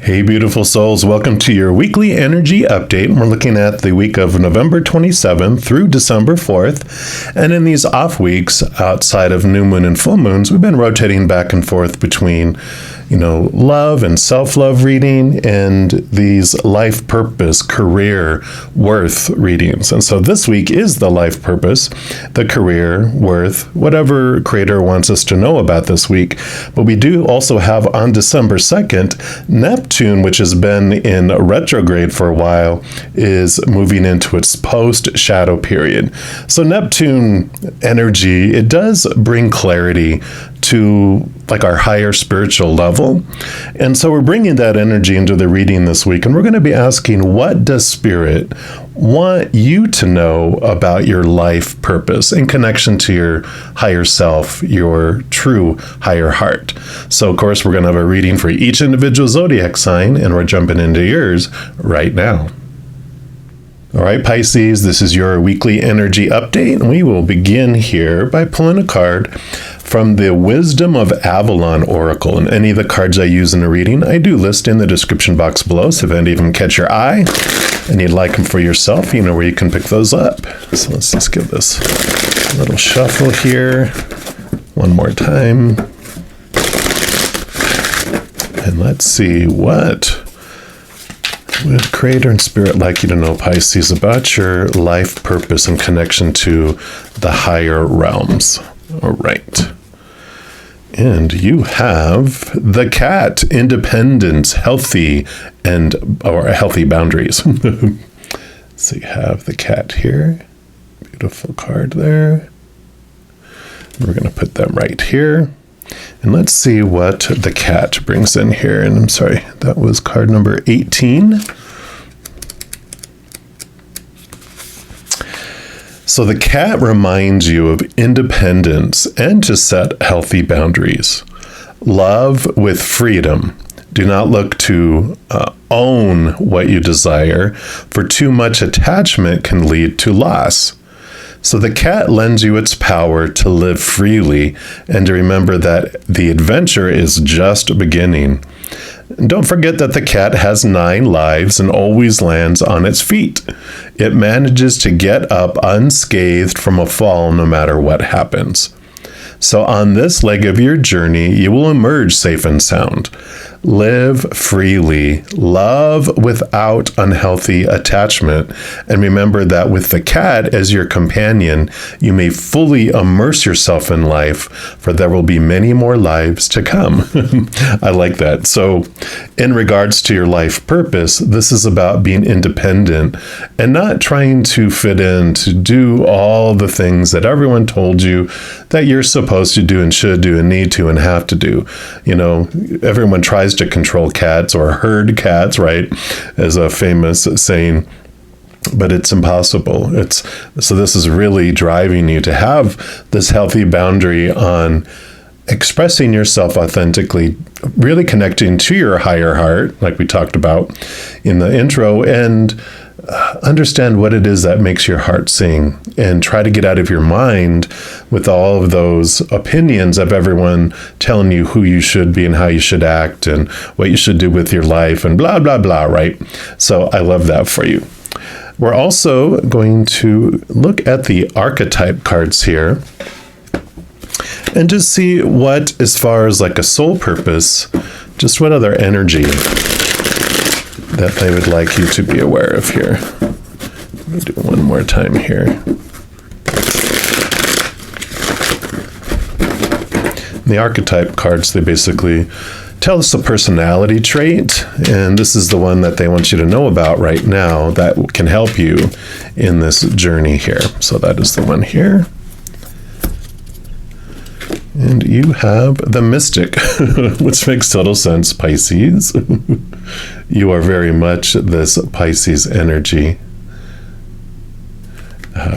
Hey, beautiful souls. Welcome to your weekly energy update. We're looking at the week of November 27th through December 4th. And in these off weeks, outside of new moon and full moons, we've been rotating back and forth between, love and self-love reading and these life purpose, career, worth readings. And so this week is the life purpose, the career, worth, whatever creator wants us to know about this week. But we do also have on December 2nd, Neptune, which has been in retrograde for a while, is moving into its post-shadow period. So Neptune energy, it does bring clarity to like our higher spiritual level. And so we're bringing that energy into the reading this week, and we're going to be asking, what does Spirit want you to know about your life purpose in connection to your higher self, your true higher heart? So of course, we're going to have a reading for each individual zodiac sign, and we're jumping into yours right now. All right, Pisces, this is your weekly energy update, and we will begin here by pulling a card from the Wisdom of Avalon Oracle. And any of the cards I use in a reading, I do list in the description box below, so if any of them catch your eye and you'd like them for yourself, you know where you can pick those up. So let's just give this a little shuffle here one more time. And let's see what would Creator and Spirit like you to know, Pisces, about your life purpose and connection to the higher realms. All right. And you have the cat, independence, healthy, or healthy boundaries. So you have the cat here. Beautiful card there. We're going to put them right here. And let's see what the cat brings in here. And I'm sorry, that was card number 18. So the cat reminds you of independence and to set healthy boundaries. Love with freedom. Do not look to own what you desire, for too much attachment can lead to loss. So the cat lends you its power to live freely and to remember that the adventure is just beginning. And don't forget that the cat has 9 lives and always lands on its feet. It manages to get up unscathed from a fall no matter what happens. So on this leg of your journey, you will emerge safe and sound. Live freely, love without unhealthy attachment, and remember that with the cat as your companion, you may fully immerse yourself in life, for there will be many more lives to come. I like that. So in regards to your life purpose, this is about being independent and not trying to fit in, to do all the things that everyone told you that you're supposed to do and should do and need to and have to do. Everyone tries to control cats or herd cats, right? As a famous saying, but it's impossible. So this is really driving you to have this healthy boundary on expressing yourself authentically, really connecting to your higher heart, like we talked about in the intro, and understand what it is that makes your heart sing, and try to get out of your mind with all of those opinions of everyone telling you who you should be and how you should act and what you should do with your life and blah, blah, blah, right? So I love that for you. We're also going to look at the archetype cards here and just see what, as far as like a soul purpose, just what other energy that they would like you to be aware of here. Let me do it one more time here. The archetype cards, they basically tell us a personality trait, and this is the one that they want you to know about right now that can help you in this journey here. So that is the one here. And you have the Mystic, which makes total sense, Pisces. You are very much this Pisces energy,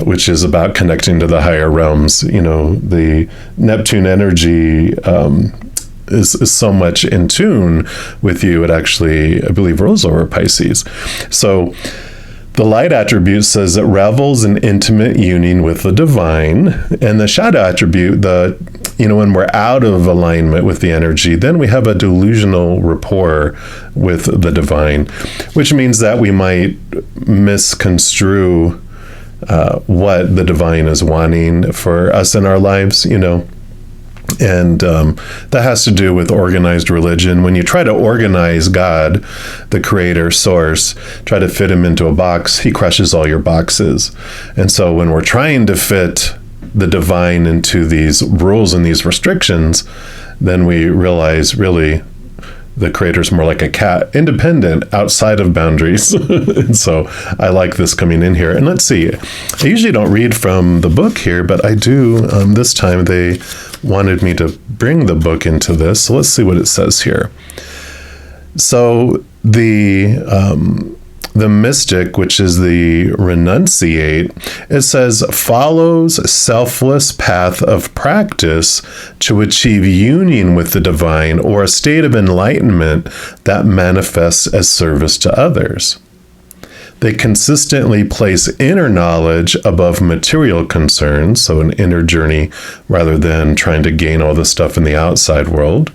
which is about connecting to the higher realms. The Neptune energy is so much in tune with you. It actually, I believe, rolls over Pisces. So the light attribute says it revels in intimate union with the divine, and the shadow attribute, the when we're out of alignment with the energy, then we have a delusional rapport with the divine, which means that we might misconstrue what the divine is wanting for us in our lives, And that has to do with organized religion. When you try to organize God, the creator source, try to fit him into a box, he crushes all your boxes. And so when we're trying to fit the divine into these rules and these restrictions, then we realize really the creator's more like a cat, independent, outside of boundaries. And so I like this coming in here. And let's see, I usually don't read from the book here, but I do. This time they wanted me to bring the book into this. So let's see what it says here. So the mystic, which is the renunciate, it says, follows selfless path of practice to achieve union with the divine or a state of enlightenment that manifests as service to others. They consistently place inner knowledge above material concerns, so an inner journey rather than trying to gain all the stuff in the outside world.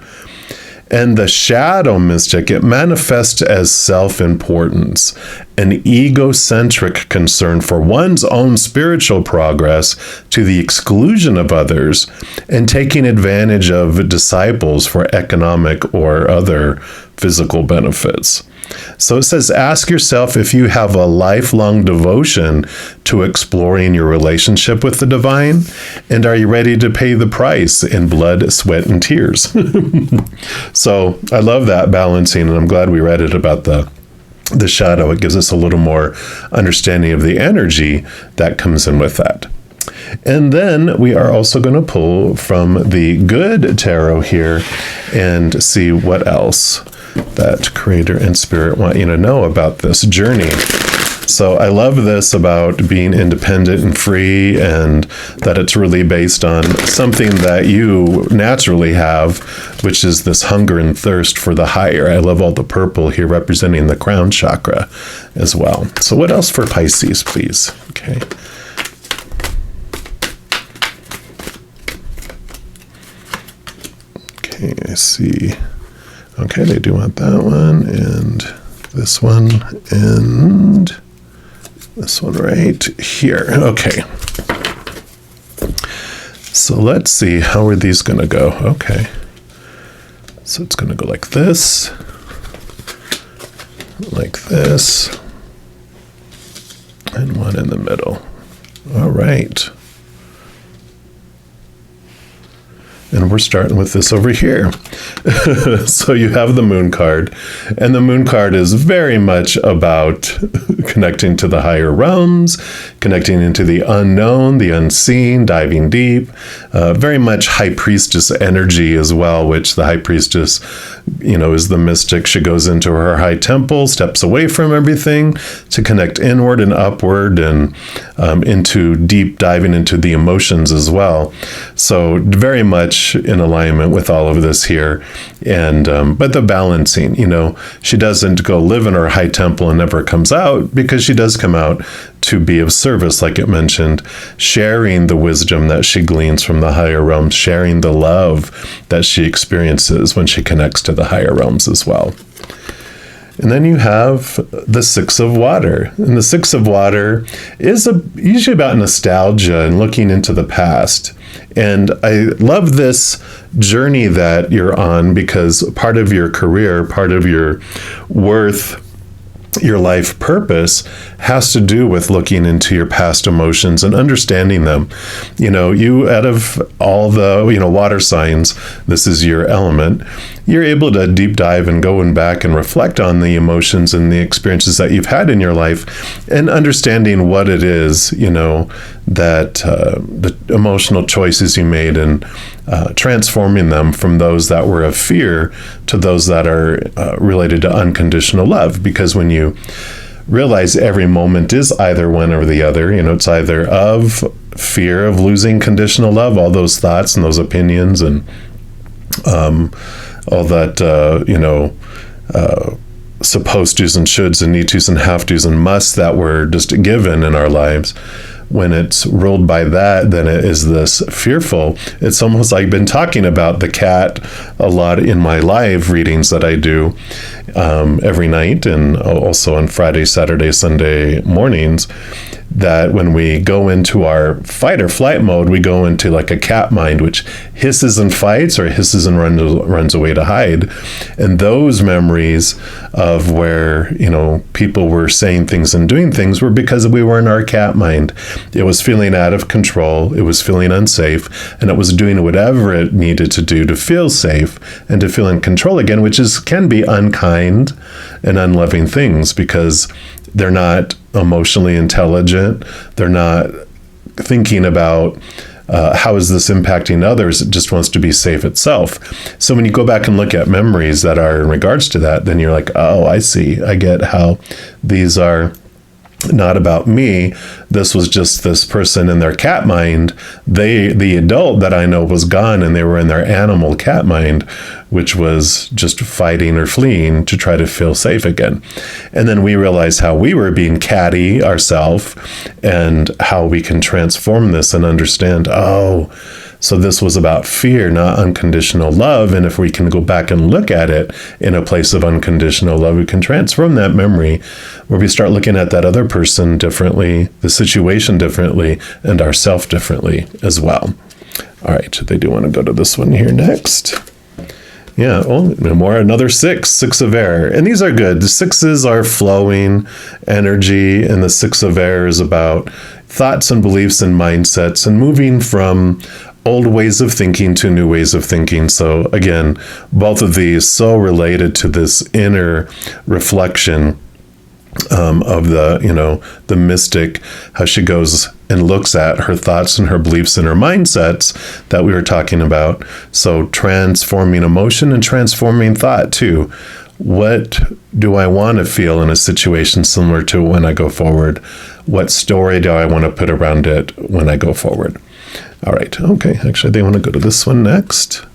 And the shadow mystic, it manifests as self-importance, an egocentric concern for one's own spiritual progress to the exclusion of others, and taking advantage of disciples for economic or other physical benefits. So it says, ask yourself if you have a lifelong devotion to exploring your relationship with the divine, and are you ready to pay the price in blood, sweat, and tears? So I love that balancing, and I'm glad we read it about the shadow. It gives us a little more understanding of the energy that comes in with that. And then we are also going to pull from the good tarot here and see what else that creator and spirit want you to know about this journey. So I love this about being independent and free, and that it's really based on something that you naturally have, which is this hunger and thirst for the higher. I love all the purple here representing the crown chakra as well. So what else for Pisces, please? Okay. Okay, I see. Okay, they do want that one, and this one, and this one right here. Okay. So let's see, how are these going to go? Okay. So it's going to go like this, and one in the middle. All right. And we're starting with this over here. So you have the moon card, and the moon card is very much about connecting to the higher realms, connecting into the unknown, the unseen, diving deep, very much high priestess energy as well, which the high priestess, is the mystic. She goes into her high temple, steps away from everything to connect inward and upward, and into deep diving into the emotions as well. So very much in alignment with all of this here. And but the balancing, she doesn't go live in her high temple and never comes out, because she does come out to be of service, like it mentioned, sharing the wisdom that she gleans from the higher realms, sharing the love that she experiences when she connects to the higher realms as well. And then you have the Six of Water. And the Six of Water is usually about nostalgia and looking into the past. And I love this journey that you're on, because part of your career, part of your worth, your life purpose has to do with looking into your past emotions and understanding them. You, out of all the, water signs, this is your element. You're able to deep dive and go back and reflect on the emotions and the experiences that you've had in your life, and understanding what it is, that the emotional choices you made, and transforming them from those that were of fear to those that are related to unconditional love. Because when you realize every moment is either one or the other, it's either of fear of losing conditional love, all those thoughts and those opinions and all that, supposed tos and shoulds and need tos and have tos and musts that were just given in our lives. when it's ruled by that, then it is this fearful. It's almost like I've been talking about the cat a lot in my live readings that I do every night, and also on Friday, Saturday, Sunday mornings, that when we go into our fight or flight mode, we go into like a cat mind, which hisses and fights or hisses and runs away to hide. And those memories of where, people were saying things and doing things were because we were in our cat mind. It was feeling out of control. It was feeling unsafe, and it was doing whatever it needed to do to feel safe and to feel in control again, which can be unkind and unloving things, because they're not emotionally intelligent. They're not thinking about how is this impacting others. It just wants to be safe itself. So when you go back and look at memories that are in regards to that, then you're like, oh, I see. I get how these are not about me. This was just this person in their cat mind. The adult that I know was gone, and they were in their animal cat mind, which was just fighting or fleeing to try to feel safe again. And then we realized how we were being catty ourselves, and how we can transform this and understand, oh, so this was about fear, not unconditional love. And if we can go back and look at it in a place of unconditional love, we can transform that memory, where we start looking at that other person differently, the situation differently, and ourself differently as well. All right, they do want to go to this one here next. Yeah, another six of air. And these are good. The sixes are flowing energy, and the six of air is about thoughts and beliefs and mindsets, and moving from old ways of thinking to new ways of thinking. So again, both of these so related to this inner reflection of the mystic, how she goes and looks at her thoughts and her beliefs and her mindsets that we were talking about. So transforming emotion and transforming thought too. What do I want to feel in a situation similar to when I go forward? What story do I want to put around it when I go forward? All right. Okay. Actually, they want to go to this one next.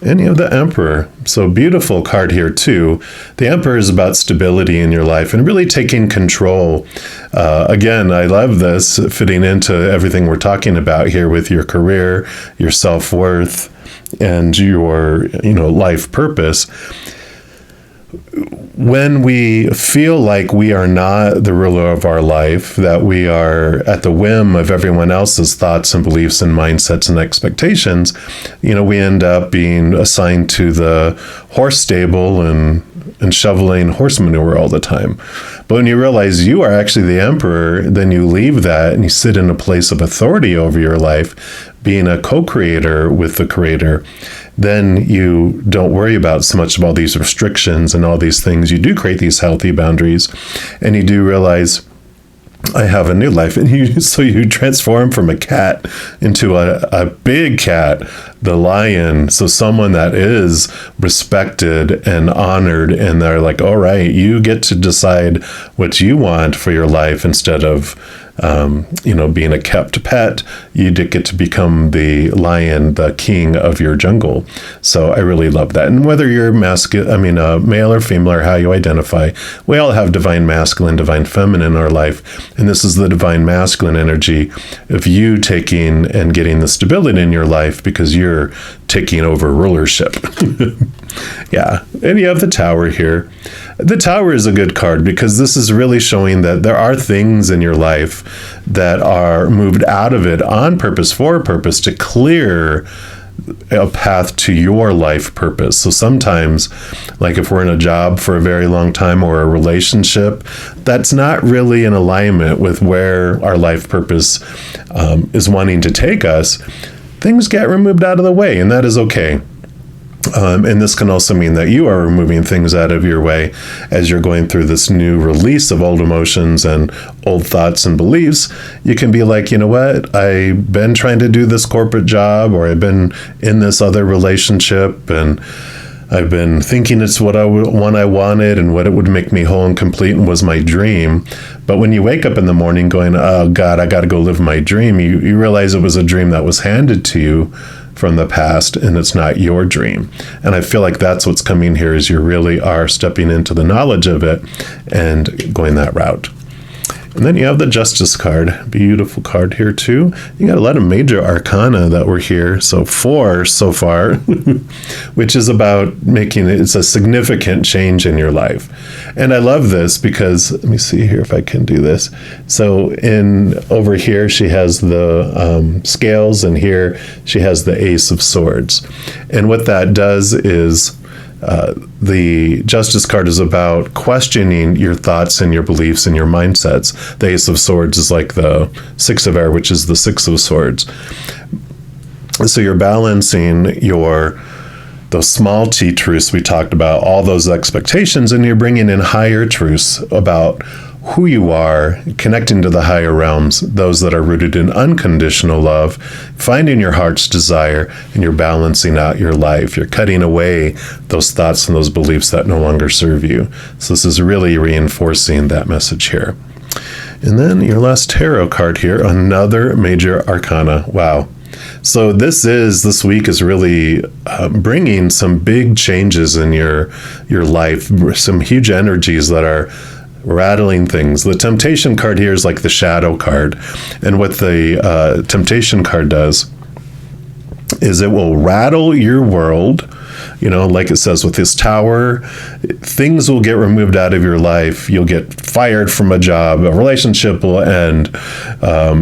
And you have the Emperor. So beautiful card here too. The Emperor is about stability in your life and really taking control. Again, I love this fitting into everything we're talking about here with your career, your self-worth, and your, life purpose. When we feel like we are not the ruler of our life, that we are at the whim of everyone else's thoughts and beliefs and mindsets and expectations, we end up being assigned to the horse stable and shoveling horse manure all the time. But when you realize you are actually the emperor, then you leave that and you sit in a place of authority over your life, being a co-creator with the creator. Then you don't worry about so much of all these restrictions and all these things. You do create these healthy boundaries, and you do realize, I have a new life. And you transform from a cat into a big cat, the lion. So someone that is respected and honored, and they're like, all right, you get to decide what you want for your life instead of being a kept pet. You did get to become the lion, the king of your jungle. So I really love that. And whether you're male or female, or how you identify, we all have divine masculine, divine feminine in our life. And this is the divine masculine energy of you taking and getting the stability in your life because you're taking over rulership. Yeah. And you have the Tower here. The Tower is a good card because this is really showing that there are things in your life that are moved out of it on purpose, for a purpose, to clear a path to your life purpose. So sometimes, like if we're in a job for a very long time or a relationship, that's not really in alignment with where our life purpose is wanting to take us. Things get removed out of the way, and that is okay. And this can also mean that you are removing things out of your way as you're going through this new release of old emotions and old thoughts and beliefs. You can be like, you know what? I've been trying to do this corporate job, or I've been in this other relationship, and I've been thinking it's what I wanted and what it would make me whole and complete and was my dream. But when you wake up in the morning going, oh God, I got to go live my dream, you realize it was a dream that was handed to you from the past, and it's not your dream. And I feel like that's what's coming here, is you really are stepping into the knowledge of it and going that route. And then you have the Justice card, beautiful card here too. You got a lot of major arcana that were here, so 4 so far, which is about it's a significant change in your life. And I love this because, let me see here if I can do this. So over here she has the scales, and here she has the Ace of Swords. And what that does is, the Justice card is about questioning your thoughts and your beliefs and your mindsets. The Ace of Swords is like the 6 of Air, which is the 6 of Swords. So you're balancing those small t truths we talked about, all those expectations, and you're bringing in higher truths about who you are, connecting to the higher realms, those that are rooted in unconditional love, finding your heart's desire, and you're balancing out your life. You're cutting away those thoughts and those beliefs that no longer serve you. So this is really reinforcing that message here. And then your last tarot card here, another major arcana. Wow. So this week is really bringing some big changes in your life, some huge energies that are rattling things. The Temptation card here is like the Shadow card. And what the Temptation card does is it will rattle your world. Like it says with this tower, things will get removed out of your life. You'll get fired from a job, a relationship will end.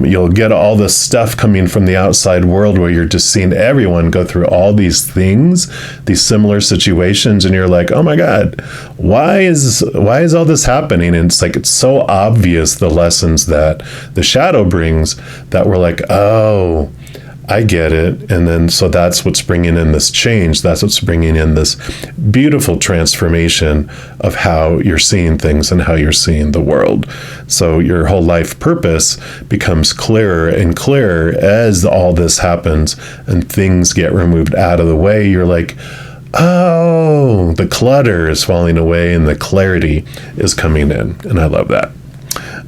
You'll get all this stuff coming from the outside world where you're just seeing everyone go through all these things, these similar situations, and you're like, oh my God, why is all this happening? And it's like, it's so obvious the lessons that the shadow brings that we're like, oh, I get it. And then, so that's what's bringing in this change. That's what's bringing in this beautiful transformation of how you're seeing things and how you're seeing the world. So your whole life purpose becomes clearer and clearer as all this happens and things get removed out of the way. You're like, oh, the clutter is falling away and the clarity is coming in. And I love that.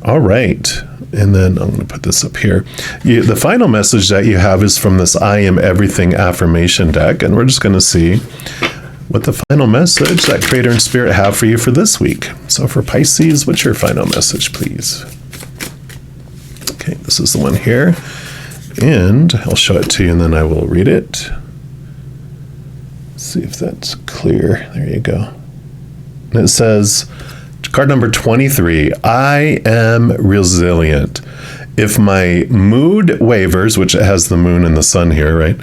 All right. And then I'm going to put this up here. The final message that you have is from this I Am Everything affirmation deck. And we're just going to see what the final message that Creator and Spirit have for you for this week. So for Pisces, what's your final message, please? Okay, this is the one here. And I'll show it to you and then I will read it. Let's see if that's clear. There you go. And it says, card number 23, I am resilient. If my mood wavers, which it has the moon and the sun here, right?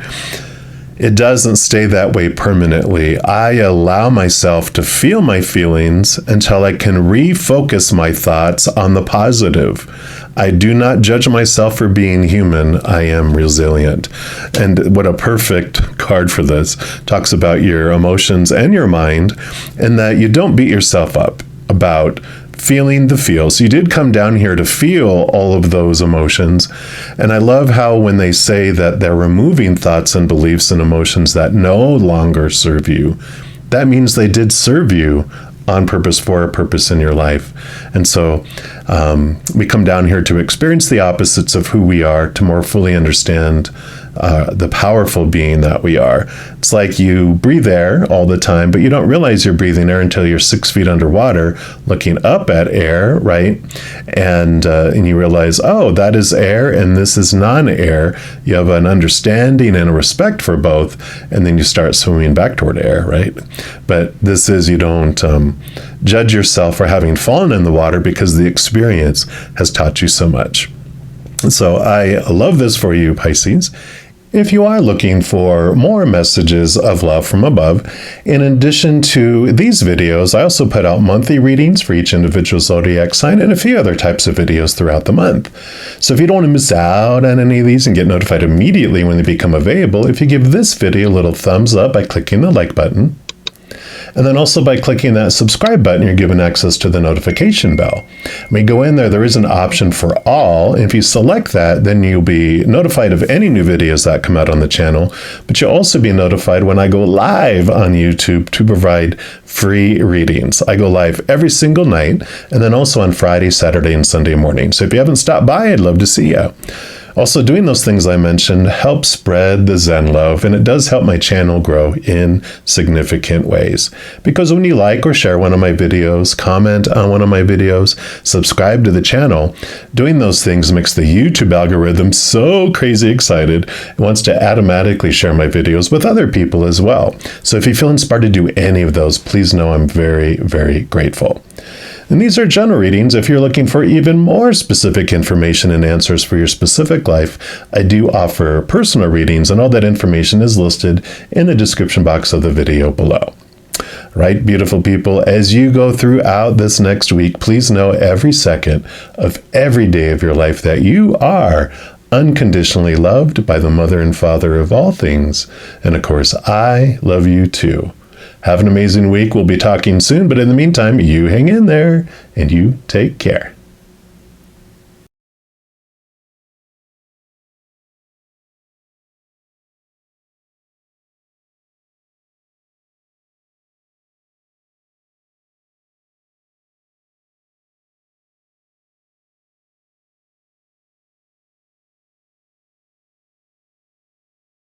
It doesn't stay that way permanently. I allow myself to feel my feelings until I can refocus my thoughts on the positive. I do not judge myself for being human. I am resilient. And what a perfect card for this. Talks about your emotions and your mind, and that you don't beat yourself up about feeling the feels. You did come down here to feel all of those emotions. And I love how when they say that they're removing thoughts and beliefs and emotions that no longer serve you, that means they did serve you on purpose for a purpose in your life. And so we come down here to experience the opposites of who we are, to more fully understand the powerful being that we are. It's like you breathe air all the time, but you don't realize you're breathing air until you're 6 feet underwater looking up at air, right? And you realize, oh, that is air and this is non-air. You have an understanding and a respect for both, and then you start swimming back toward air, right? But this is, you don't judge yourself for having fallen in the water because the experience has taught you so much. So I love this for you, Pisces. If you are looking for more messages of love from above, in addition to these videos, I also put out monthly readings for each individual zodiac sign and a few other types of videos throughout the month. So if you don't want to miss out on any of these and get notified immediately when they become available, if you give this video a little thumbs up by clicking the like button, and then also by clicking that subscribe button, you're given access to the notification bell. When you go in there is an option for all. And if you select that, then you'll be notified of any new videos that come out on the channel. But you'll also be notified when I go live on YouTube to provide free readings. I go live every single night, and then also on Friday, Saturday, and Sunday morning. So if you haven't stopped by, I'd love to see you. Also, doing those things I mentioned helps spread the Zen love, and it does help my channel grow in significant ways. Because when you like or share one of my videos, comment on one of my videos, subscribe to the channel, doing those things makes the YouTube algorithm so crazy excited, it wants to automatically share my videos with other people as well. So if you feel inspired to do any of those, please know I'm very, very grateful. And these are general readings. If you're looking for even more specific information and answers for your specific life, I do offer personal readings, and all that information is listed in the description box of the video below. Right, beautiful people, as you go throughout this next week, please know every second of every day of your life that you are unconditionally loved by the Mother and Father of all things. And of course, I love you too. Have an amazing week. We'll be talking soon, but in the meantime, you hang in there and you take care.